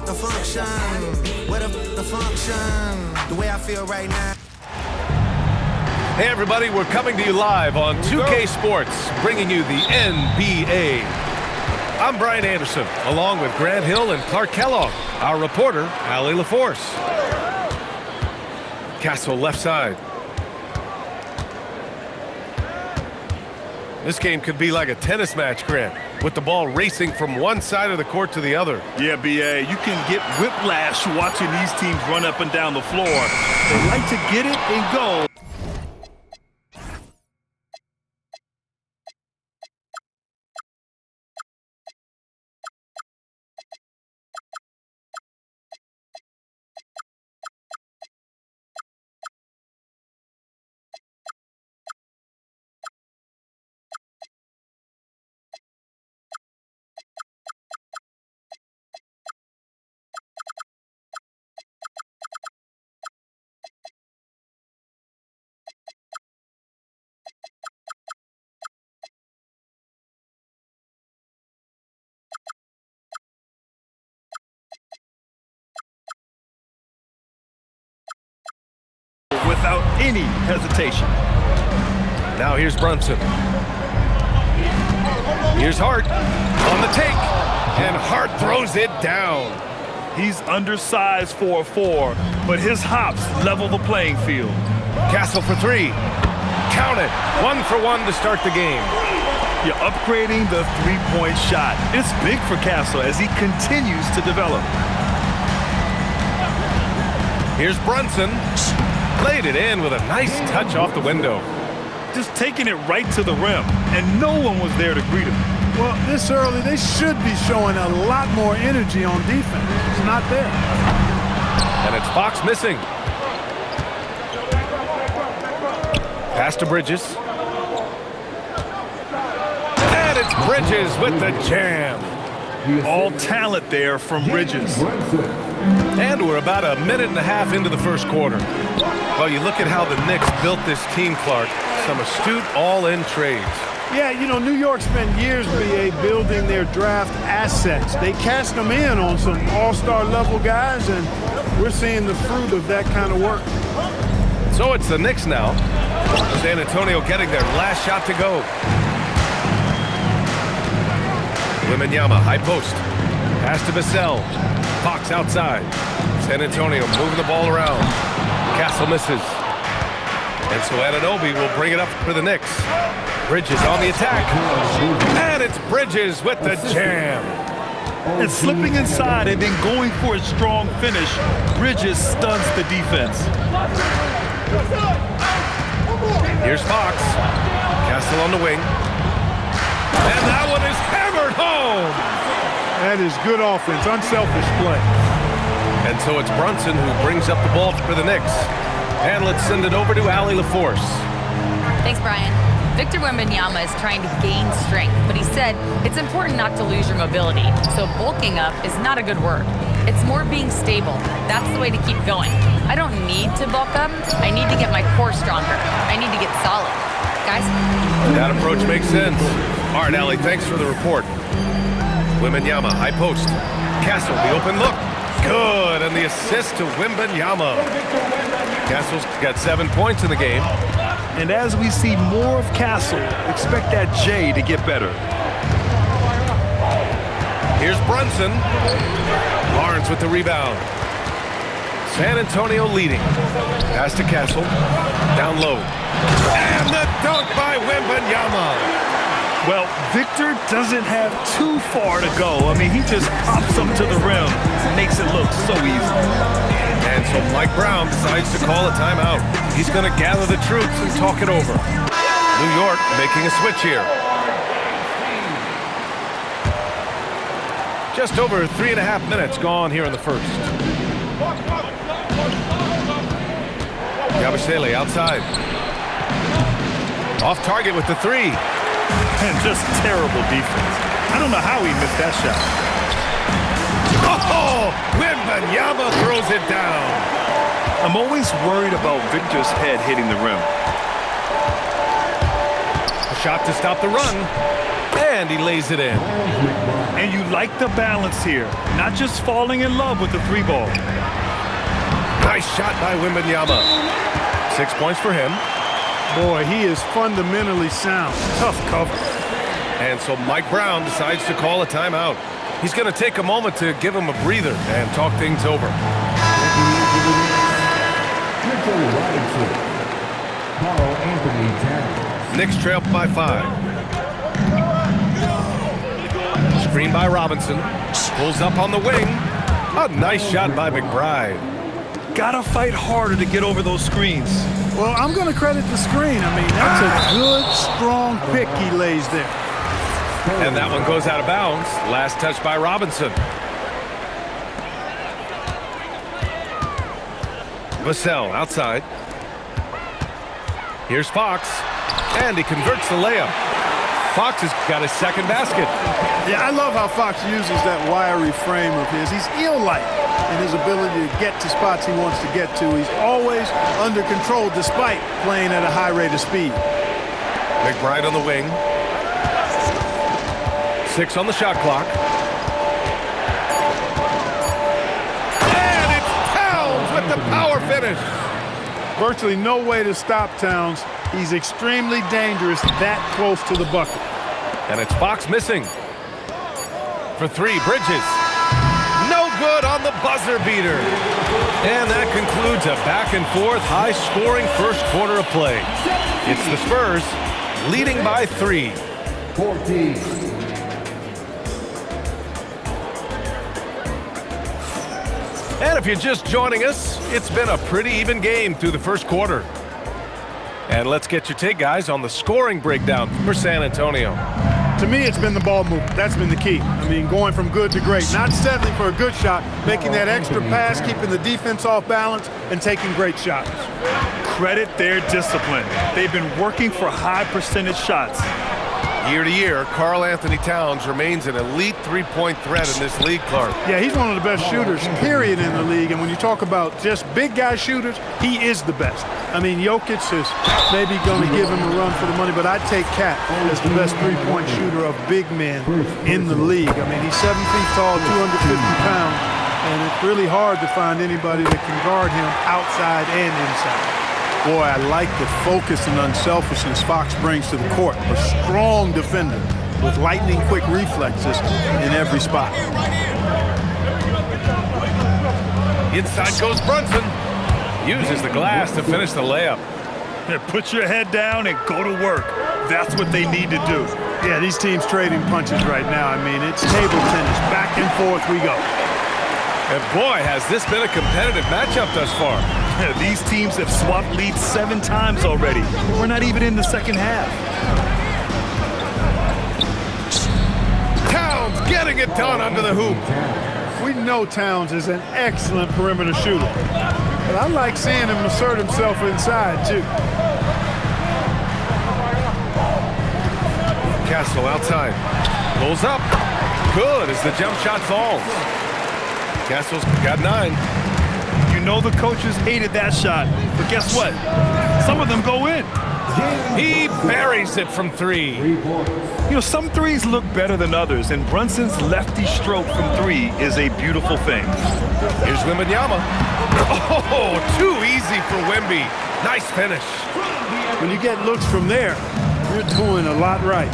the function? Where the function? The way I feel right now. Hey everybody, we're coming to you live on 2K Sports, bringing you the NBA. I'm Brian Anderson, along with Grant Hill and Clark Kellogg. Our reporter, Allie LaForce. Castle left side. This game could be like a tennis match, Grant, with the ball racing from one side of the court to the other. Yeah, B.A., you can get whiplash watching these teams run up and down the floor. They like to get it and go. Without any hesitation. Now here's Brunson. Here's Hart on the take, and Hart throws it down. He's undersized for a 4, but his hops level the playing field. Castle for 3. Count it. 1 for 1 to start the game. You're upgrading the three-point shot. It's big for Castle as he continues to develop. Here's Brunson. Laid it in with a nice touch off the window. Just taking it right to the rim, and no one was there to greet him. Well, this early, they should be showing a lot more energy on defense. It's not there. And it's Fox missing. Pass to Bridges. And it's Bridges with the jam. All talent there from Bridges. And we're about a minute and a half into the first quarter. Well, you look at how the Knicks built this team, Clark. Some astute all-in trades. Yeah, you know, New York spent years, B.A., building their draft assets. They cashed them in on some all-star level guys, and we're seeing the fruit of that kind of work. So it's the Knicks now. San Antonio getting their last shot to go. Wembanyama, high post. Pass to Vassell. Fox outside. San Antonio moving the ball around. Castle misses. And so Anunoby will bring it up for the Knicks. Bridges on the attack. And it's Bridges with the jam. And slipping inside and then going for a strong finish, Bridges stuns the defense. Here's Fox. Castle on the wing. And that one is hammered home. That is good offense, unselfish play. And so it's Brunson who brings up the ball for the Knicks. And let's send it over to Allie LaForce. Thanks, Brian. Victor Wembanyama is trying to gain strength, but he said it's important not to lose your mobility. So bulking up is not a good word. It's more being stable. That's the way to keep going. I don't need to bulk up. I need to get my core stronger. I need to get solid. Guys? That approach makes sense. All right, Allie, thanks for the report. Wembanyama, high post. Castle, the open look. Good, and the assist to Wembanyama. Castle's got 7 points in the game. And as we see more of Castle, expect that J to get better. Here's Brunson. Barnes with the rebound. San Antonio leading. Pass to Castle. Down low. And the dunk by Wembanyama. Well, Victor doesn't have too far to go. I mean, he just pops them to the rim. Makes it look so easy. And so Mike Brown decides to call a timeout. He's going to gather the troops and talk it over. New York making a switch here. Just over 3.5 minutes gone here in the first. Yabusele outside. Off target with the 3. And just terrible defense. I don't know how he missed that shot. Oh, Wembanyama throws it down. I'm always worried about Victor's head hitting the rim. A shot to stop the run. And he lays it in. And you like the balance here. Not just falling in love with the 3-ball. Nice shot by Wembanyama. 6 points for him. Boy, he is fundamentally sound. Tough cover. And so Mike Brown decides to call a timeout. He's going to take a moment to give him a breather and talk things over. Knicks trail by 5. Screen by Robinson. Pulls up on the wing. A nice shot by McBride. Gotta fight harder to get over those screens. Well, I'm going to credit the screen. I mean, that's a good, strong pick he lays there. And that one goes out of bounds. Last touch by Robinson. Vassell outside. Here's Fox. And he converts the layup. Fox has got his second basket. Yeah, I love how Fox uses that wiry frame of his. He's eel-like in his ability to get to spots he wants to get to. He's always under control despite playing at a high rate of speed. McBride on the wing. 6 on the shot clock. And it's Towns with the power finish. Virtually no way to stop Towns. He's extremely dangerous that close to the bucket. And it's Fox missing. For 3, Bridges. No good on the buzzer beater. And that concludes a back-and-forth, high-scoring first quarter of play. It's the Spurs leading by 3. 14. And if you're just joining us, it's been a pretty even game through the first quarter. And let's get your take, guys, on the scoring breakdown for San Antonio. To me, it's been the ball movement. That's been the key. I mean, going from good to great. Not settling for a good shot, making that extra pass, keeping the defense off balance, and taking great shots. Credit their discipline. They've been working for high percentage shots. Year to year, Karl Anthony Towns remains an elite three-point threat in this league, Clark. Yeah, he's one of the best shooters, period, in the league. And when you talk about just big guy shooters, he is the best. I mean, Jokic is maybe going to give him a run for the money, but I'd take Cat as the best three-point shooter of big men in the league. I mean, he's 7 feet tall, 250 pounds, and it's really hard to find anybody that can guard him outside and inside. Boy, I like the focus and unselfishness Fox brings to the court. A strong defender with lightning-quick reflexes in every spot. Inside goes Brunson. Uses the glass to finish the layup. Yeah, put your head down and go to work. That's what they need to do. Yeah, these teams trading punches right now. I mean, it's table tennis. Back and forth we go. And boy, has this been a competitive matchup thus far. These teams have swapped leads 7 times already. We're not even in the second half. Towns getting it done under the hoop. We know Towns is an excellent perimeter shooter. But I like seeing him assert himself inside, too. Castle outside. Pulls up. Good as the jump shot falls. Castle's got 9. You know the coaches hated that shot, but guess what? Some of them go in. He buries it from 3. You know, some threes look better than others, and Brunson's lefty stroke from 3 is a beautiful thing. Here's Wembanyama. Oh, too easy for Wemby. Nice finish. When you get looks from there, you're doing a lot right.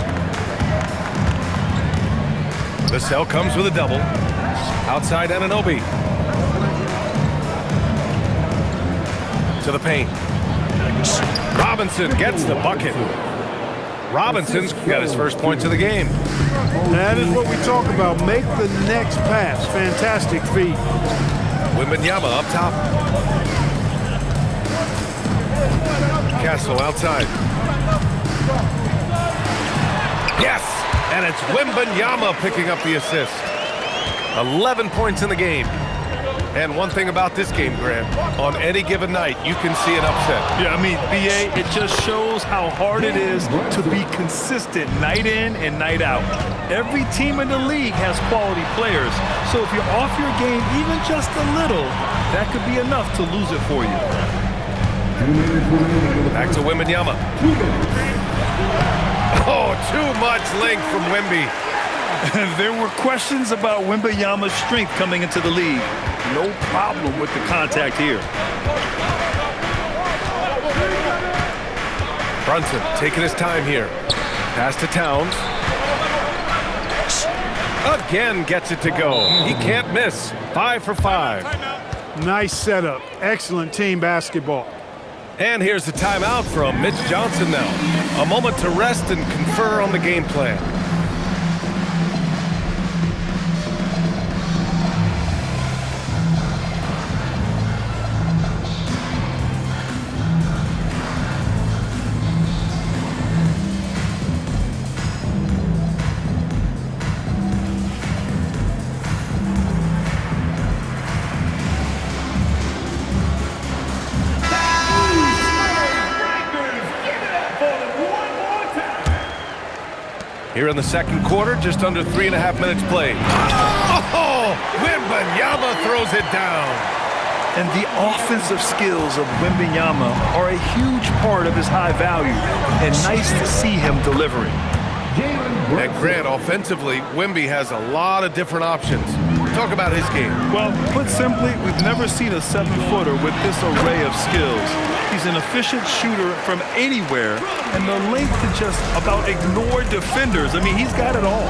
Vassell comes with a double. Outside Anunoby. To the paint. Robinson gets the bucket. Robinson's got his first points of the game. That is what we talk about. Make the next pass. Fantastic feed. Wembanyama up top. Castle outside. Yes! And it's Wembanyama picking up the assist. 11 points in the game. And one thing about this game, Grant, on any given night, you can see an upset. Yeah, I mean, BA, it just shows how hard it is to be consistent night in and night out. Every team in the league has quality players, so if you're off your game even just a little, that could be enough to lose it for you. Back to Wembanyama. Oh, too much length from Wemby. There were questions about Wembanyama's strength coming into the league. No problem with the contact here. Brunson taking his time here. Pass to Towns. Again gets it to go. He can't miss. 5 for 5. Nice setup. Excellent team basketball. And here's the timeout from Mitch Johnson now. A moment to rest and confer on the game plan. Here in the second quarter, just under 3.5 minutes played. Oh, Wembanyama throws it down. And the offensive skills of Wembanyama are a huge part of his high value, and nice to see him delivering. And Grant, offensively, Wemby has a lot of different options. Talk about his game. Well, put simply, we've never seen a 7-footer with this array of skills. He's an efficient shooter from anywhere, and the length to just about ignore defenders. I mean, he's got it all.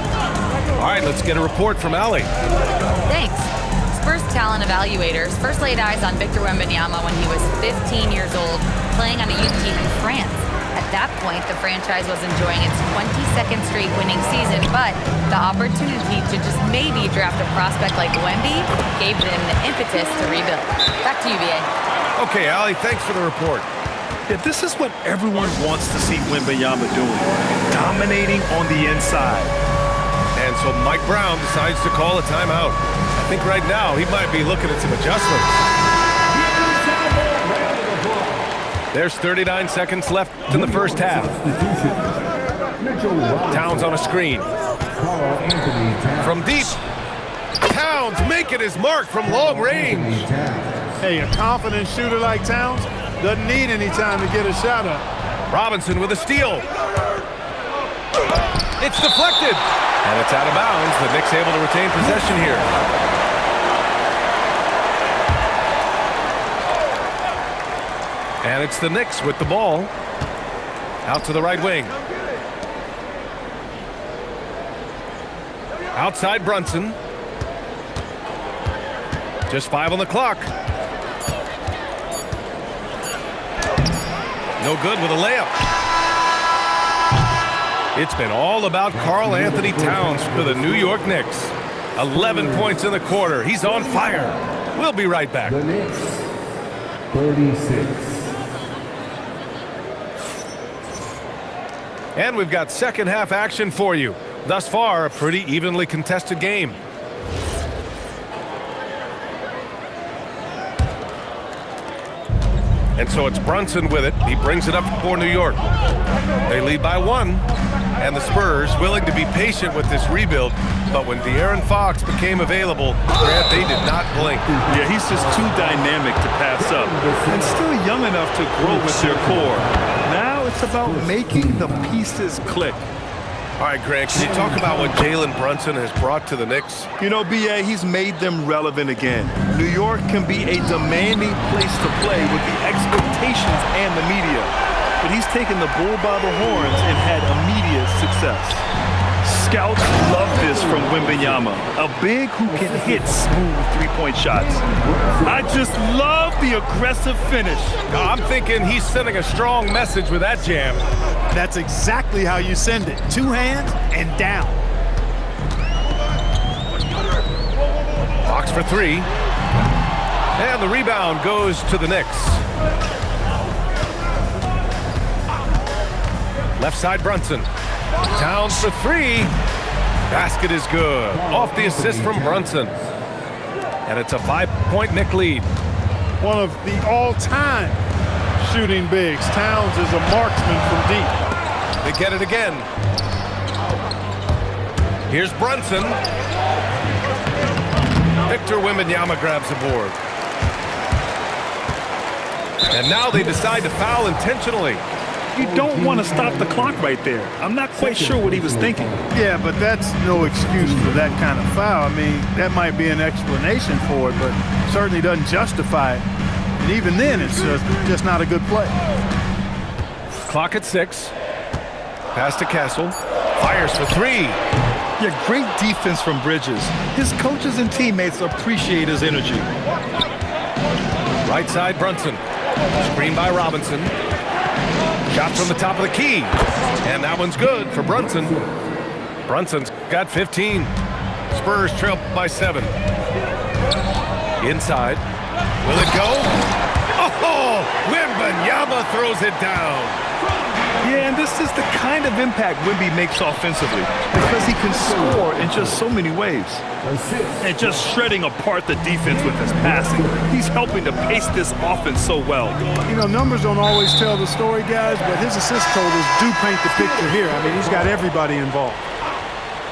All right, let's get a report from Allie. Thanks. Spurs talent evaluators first laid eyes on Victor Wembanyama when he was 15 years old, playing on a youth team in France. At that point, the franchise was enjoying its 22nd straight winning season, but the opportunity to just maybe draft a prospect like Wemby gave them the impetus to rebuild. Back to you, BA. Okay, Allie, thanks for the report. Yeah, this is what everyone wants to see Wembanyama doing, dominating on the inside. And so Mike Brown decides to call a timeout. I think right now he might be looking at some adjustments. There's 39 seconds left in the first half. Towns on a screen. From deep. Towns making his mark from long range. Hey, a confident shooter like Towns doesn't need any time to get a shot up. Robinson with a steal. It's deflected. And it's out of bounds. The Knicks able to retain possession here. And it's the Knicks with the ball. Out to the right wing. Outside Brunson. Just 5 on the clock. No good with a layup. It's been all about Karl Anthony Towns for the New York Knicks. 11 points in the quarter. He's on fire. We'll be right back. The Knicks, 36. And we've got second half action for you. Thus far, a pretty evenly contested game. And so it's Brunson with it. He brings it up for New York. They lead by 1. And the Spurs willing to be patient with this rebuild. But when De'Aaron Fox became available, Grant, they did not blink. Yeah, he's just too dynamic to pass up. And still young enough to grow with their core. Now it's about making the pieces click. All right, Grant, can you talk about what Jalen Brunson has brought to the Knicks? You know, BA, he's made them relevant again. New York can be a demanding place to play with the expectations and the media. But he's taken the bull by the horns and had immediate success. Scouts love this from Wembanyama, a big who can hit smooth three-point shots. I just love the aggressive finish. I'm thinking he's sending a strong message with that jam. That's exactly how you send it. 2 hands and down. Fox for 3. And the rebound goes to the Knicks. Left side Brunson. Towns for 3. Basket is good. Off the assist from Brunson. And it's a 5-point Knick lead. One of the all-time shooting bigs. Towns is a marksman from deep. They get it again. Here's Brunson. Victor Wembanyama grabs the board. And now they decide to foul intentionally. You don't want to stop the clock right there. I'm not quite sure what he was thinking. Yeah, but that's no excuse for that kind of foul. I mean, that might be an explanation for it, but certainly doesn't justify it. And even then, it's just not a good play. Clock at 6. Pass to Castle. Fires for 3. Yeah, great defense from Bridges. His coaches and teammates appreciate his energy. Right side, Brunson. Screen by Robinson. Shot from the top of the key. And that one's good for Brunson. Brunson's got 15. Spurs trail by 7. Inside. Will it go? Oh! Wembanyama throws it down. Yeah, and this is the kind of impact Wemby makes offensively because he can score in just so many ways. And just shredding apart the defense with his passing. He's helping to pace this offense so well. You know, numbers don't always tell the story, guys, but his assist totals do paint the picture here. I mean, he's got everybody involved.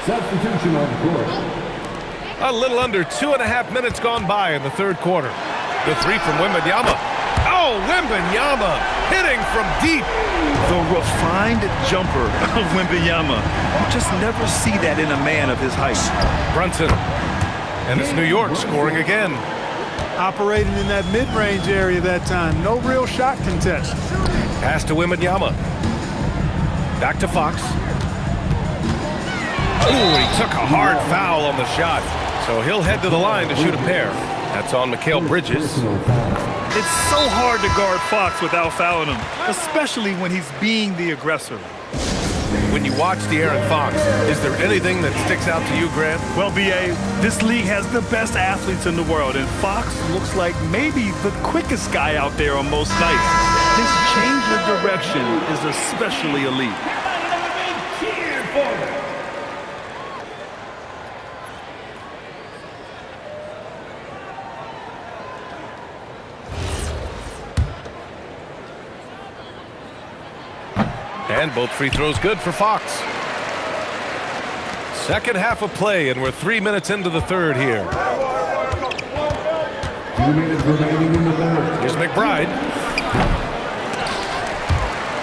Substitution on the court. A little under 2.5 minutes gone by in the third quarter. The 3 from Wembanyama. Oh, Wembanyama hitting from deep. The refined jumper of Wembanyama. You just never see that in a man of his height. Brunson. And it's New York scoring again. Operating in that mid-range area that time. No real shot contest. Pass to Wembanyama. Back to Fox. Ooh, he took a hard foul on the shot. So he'll head to the line to shoot a pair. That's on Mikal Bridges. It's so hard to guard Fox without fouling him, especially when he's being the aggressor. When you watch De'Aaron Fox, is there anything that sticks out to you, Grant? Well, B.A., this league has the best athletes in the world, and Fox looks like maybe the quickest guy out there on most nights. His change of direction is especially elite. And both free throws good for Fox. Second half of play, and we're 3 minutes into the third here. 2 minutes remaining in the third. Here's McBride.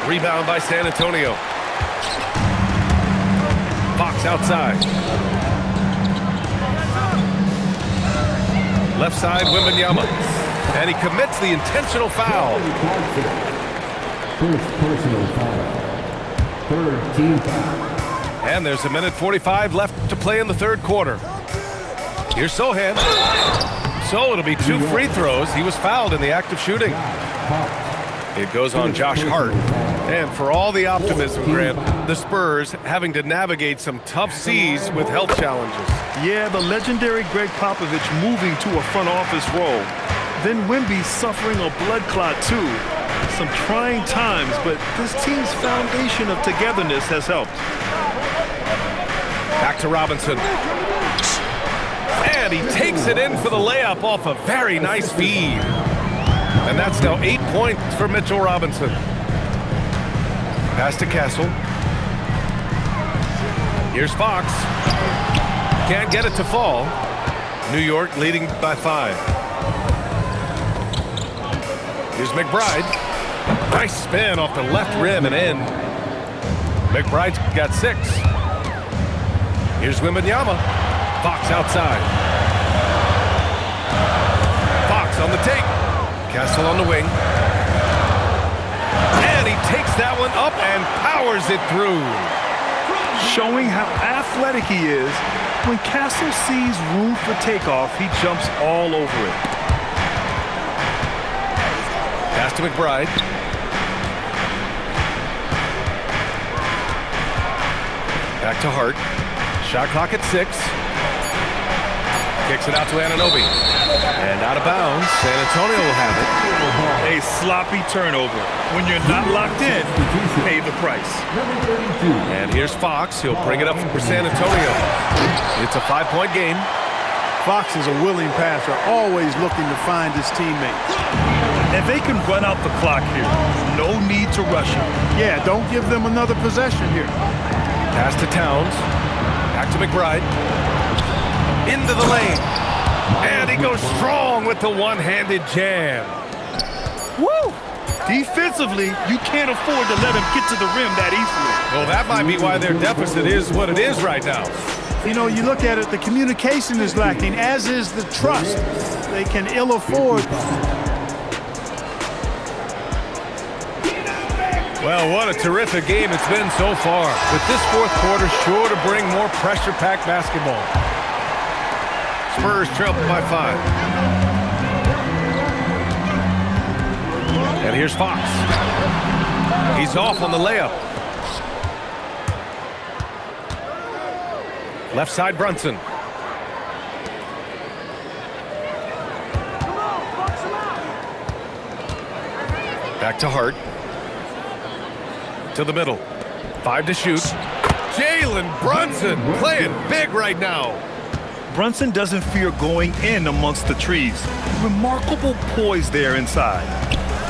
Rebound by San Antonio. Fox outside. Left side, Wembanyama. And he commits the intentional foul. First personal foul. Third team foul. And there's 1:45 left to play in the third quarter. Here's Sohan. So it'll be 2 free throws. He was fouled in the act of shooting. It goes on Josh Hart. And for all the optimism, Grant, the Spurs having to navigate some tough seas with health challenges. Yeah, the legendary Greg Popovich moving to a front office role. Then Wemby suffering a blood clot too. Some trying times, but this team's foundation of togetherness has helped. Back to Robinson. And he takes it in for the layup off a very nice feed. And that's now 8 points for Mitchell Robinson. Pass to Castle. Here's Fox. Can't get it to fall. New York leading by 5. Here's McBride. Nice spin off the left rim and in. McBride's got 6. Here's Wembanyama. Fox outside. Fox on the take. Castle on the wing. And he takes that one up and powers it through. Showing how athletic he is, when Castle sees room for takeoff, he jumps all over it. Pass to McBride. Back to Hart. Shot clock at 6. Kicks it out to Anunoby. And out of bounds. San Antonio will have it. A sloppy turnover. When you're not locked in, pay the price. And here's Fox. He'll bring it up for San Antonio. It's a 5-point game. Fox is a willing passer, always looking to find his teammates. And they can run out the clock here. No need to rush him. Yeah, don't give them another possession here. Pass to Towns. Back to McBride. Into the lane. And he goes strong with the one-handed jam. Woo! Defensively, you can't afford to let him get to the rim that easily. Well, that might be why their deficit is what it is right now. You know, you look at it, the communication is lacking, as is the trust. They can ill afford. Well, what a terrific game it's been so far. With this fourth quarter sure to bring more pressure-packed basketball. Spurs trail by 5. And here's Fox. He's off on the layup. Left side, Brunson. Back to Hart. To the middle. 5 to shoot. Jalen Brunson playing big right now. Brunson doesn't fear going in amongst the trees. Remarkable poise there inside.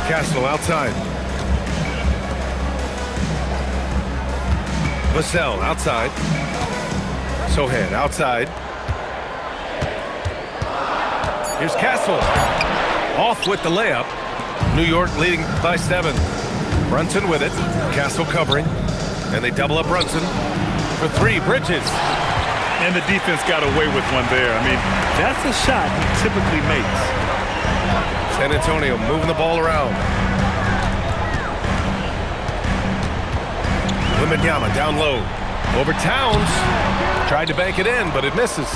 Castle outside. Vassell outside. Sohan outside. Here's Castle. Off with the layup. New York leading by 7. Brunson with it. Castle covering. And they double up Brunson for 3. Bridges. And the defense got away with one there. I mean, that's a shot he typically makes. San Antonio moving the ball around. Wembanyama down low. Over Towns. Tried to bank it in, but it misses.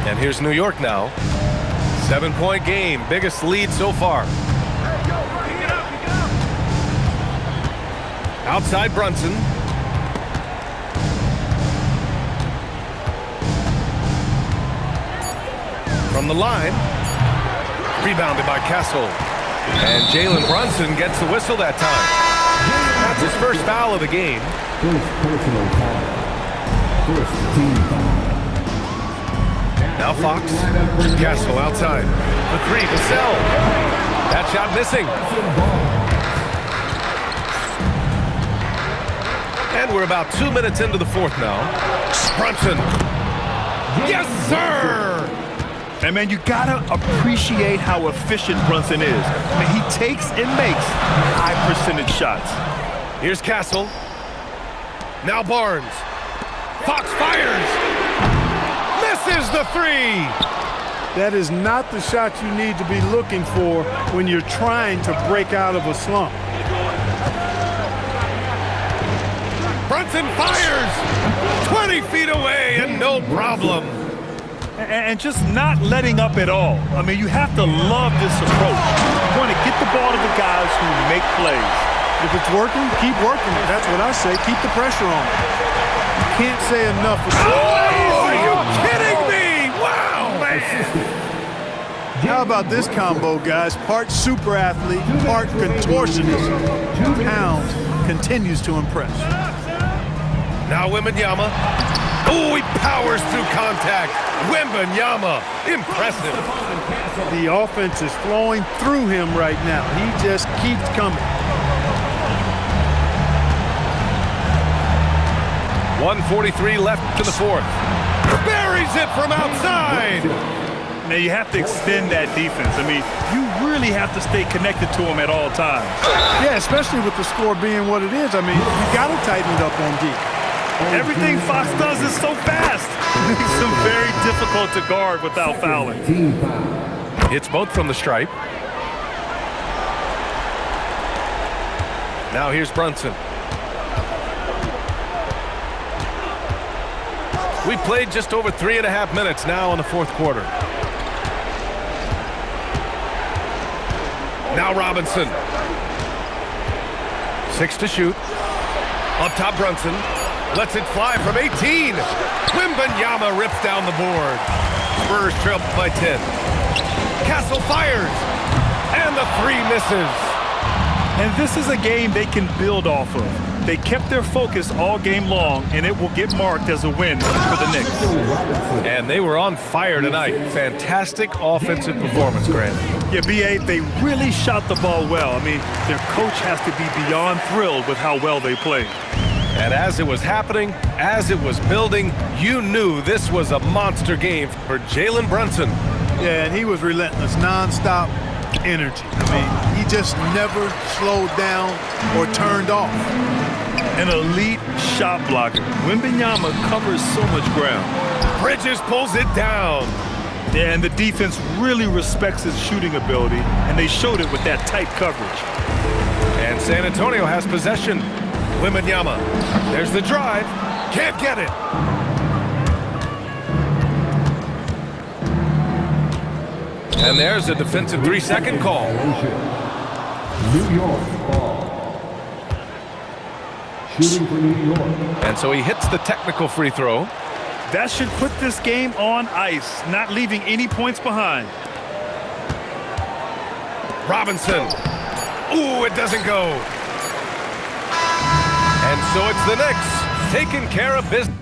And here's New York now. 7-point game. Biggest lead so far. Outside Brunson. From the line. Rebounded by Castle. And Jalen Brunson gets the whistle that time. That's his first foul of the game. First personal foul. First team foul. Now Fox. Castle outside. For 3. Vassell. That shot missing. And we're about 2 minutes into the fourth now. Brunson. Yes, sir! And, man, you got to appreciate how efficient Brunson is. I mean, he takes and makes high-percentage shots. Here's Castle. Now Barnes. Fox fires. Misses the 3. That is not the shot you need to be looking for when you're trying to break out of a slump. Brunson fires. 20 feet away and no problem. And just not letting up at all. I mean, you have to love this approach. You want to get the ball to the guys who make plays. If it's working, keep working it. That's what I say. Keep the pressure on. You can't say enough. Oh, are you kidding me? Wow, man. How about this combo, guys? Part super athlete, part contortionist. Pounds continues to impress. Now Wembanyama. Oh, he powers through contact. Wembanyama, impressive. The offense is flowing through him right now. He just keeps coming. 1:43 left to the fourth. Buries it from outside. Now, you have to extend that defense. I mean, you really have to stay connected to him at all times. Yeah, especially with the score being what it is. I mean, you got to tighten it up on D. Everything Fox does is so fast. It makes him very difficult to guard without fouling. Team foul. It's both from the stripe. Now here's Brunson. We played just over 3.5 minutes now in the fourth quarter. Now Robinson. 6 to shoot. Up top Brunson. Lets it fly from 18. Wembanyama rips down the board. Spurs trail by 10. Castle fires. And the 3 misses. And this is a game they can build off of. They kept their focus all game long, and it will get marked as a win for the Knicks. And they were on fire tonight. Fantastic offensive performance, Grant. Yeah, B.A., they really shot the ball well. I mean, their coach has to be beyond thrilled with how well they played. And as it was happening, as it was building, you knew this was a monster game for Jalen Brunson. Yeah, and he was relentless, nonstop. energy. I mean, he just never slowed down or turned off. An elite shot blocker. Wembanyama covers so much ground. Bridges pulls it down. Yeah, and the defense really respects his shooting ability, and they showed it with that tight coverage. And San Antonio has possession. Wembanyama. There's the drive. Can't get it. And there's a defensive 3-second call. New York ball. Shooting for New York. And so he hits the technical free throw. That should put this game on ice, not leaving any points behind. Robinson. Ooh, it doesn't go. And so it's the Knicks taking care of business.